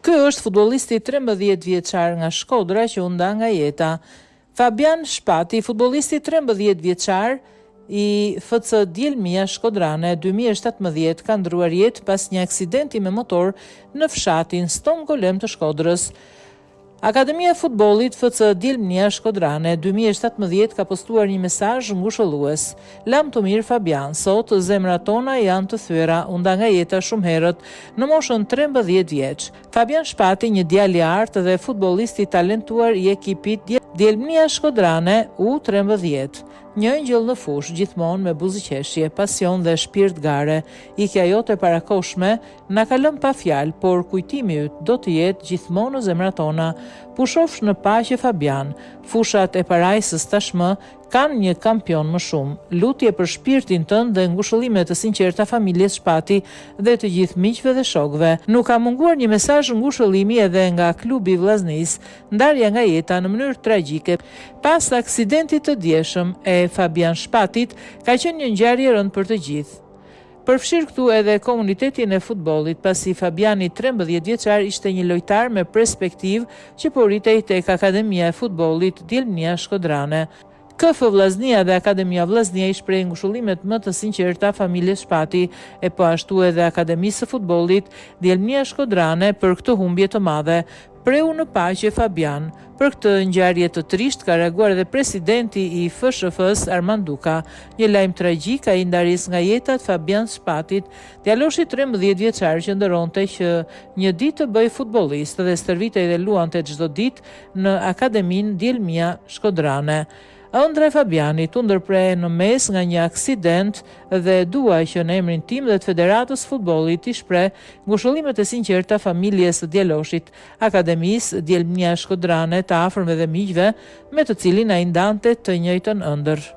Ky është futbollisti 13 vjeçar nga Shkodra që u nda nga jeta. Fabian Shpati, futbollisti 13 vjeçar i FC Dielmia Shkodrane 2017 ka ndruar jetë pas një aksidenti me motor në fshatin Ston Golem të Shkodrës. Akademia e futbollit FC Dielmia Shkodrane 2017 ka postuar një mesazh ngushëllues. Lam të mirë Fabian, sot zemrat tona janë të thyera, u nda nga jeta shumë herët në moshën 13 vjeç. Fabian Shpati, një djalë i artë dhe futbollisti talentuar i ekipit Dielmia Shkodrane U13. Një engjëll në fush, gjithmonë me buzëqeshje, pasion dhe shpirt gare. Ikja jote parakoshme na ka lënë pa fjalë, por kujtimi yt do të jetë gjithmonë në zemrat tona. Pushofsh në paqe Fabian. Fushat e parajsës tashmë kanë një kampion më shumë. Lutje për shpirtin tënd dhe ngushëllime të sinqerta familjes Shpati dhe të gjithë miqve dhe shokëve. Nuk ka munguar një mesazh ngushëllimi edhe nga klubi vllaznis. Ndarja nga jeta në mënyrë tragjike pas aksidentit të dieshëm e Fabian Shpatit ka qenë një ngjarje e rëndë për të gjithë. Përfshir këtu edhe komunitetin e futbollit, pasi Fabiani 13 vjeçar ishte një lojtar me perspektivë që po rritej tek Akademia e futbollit Dielmia Shkodrane. KF Vllaznia dhe Akademia Vllaznia i shpreh ngushëllimet më të sinqerta familjes Shpati e po ashtu edhe Akademisë së futbollit Dielmia Shkodrane për këtë humbje të madhe. Preu në paqe Fabian. Për këtë ngjarje të trisht ka reaguar edhe presidenti i FSHF-s Armand Duka. Një lajm tragjik ai ndarjes nga jeta të Fabian Shpatit, djaloshi 13 vjeçar që ndëronte që një ditë të bëj futbollist dhe stërvitej dhe luante çdo ditë në Akademinë Dielmia Shkodrane. Ëndra e Fabianit u ndërprej në mes nga një aksident dhe dua që në emrin tim dhe të Federatës Futbollit i shpreh ngushëllimet e sinqerta familjes së djaloshit, Akademisë Dielmia Shkodrane, të afërmve dhe miqve me të cilin ai ndante të njëjtën ëndër.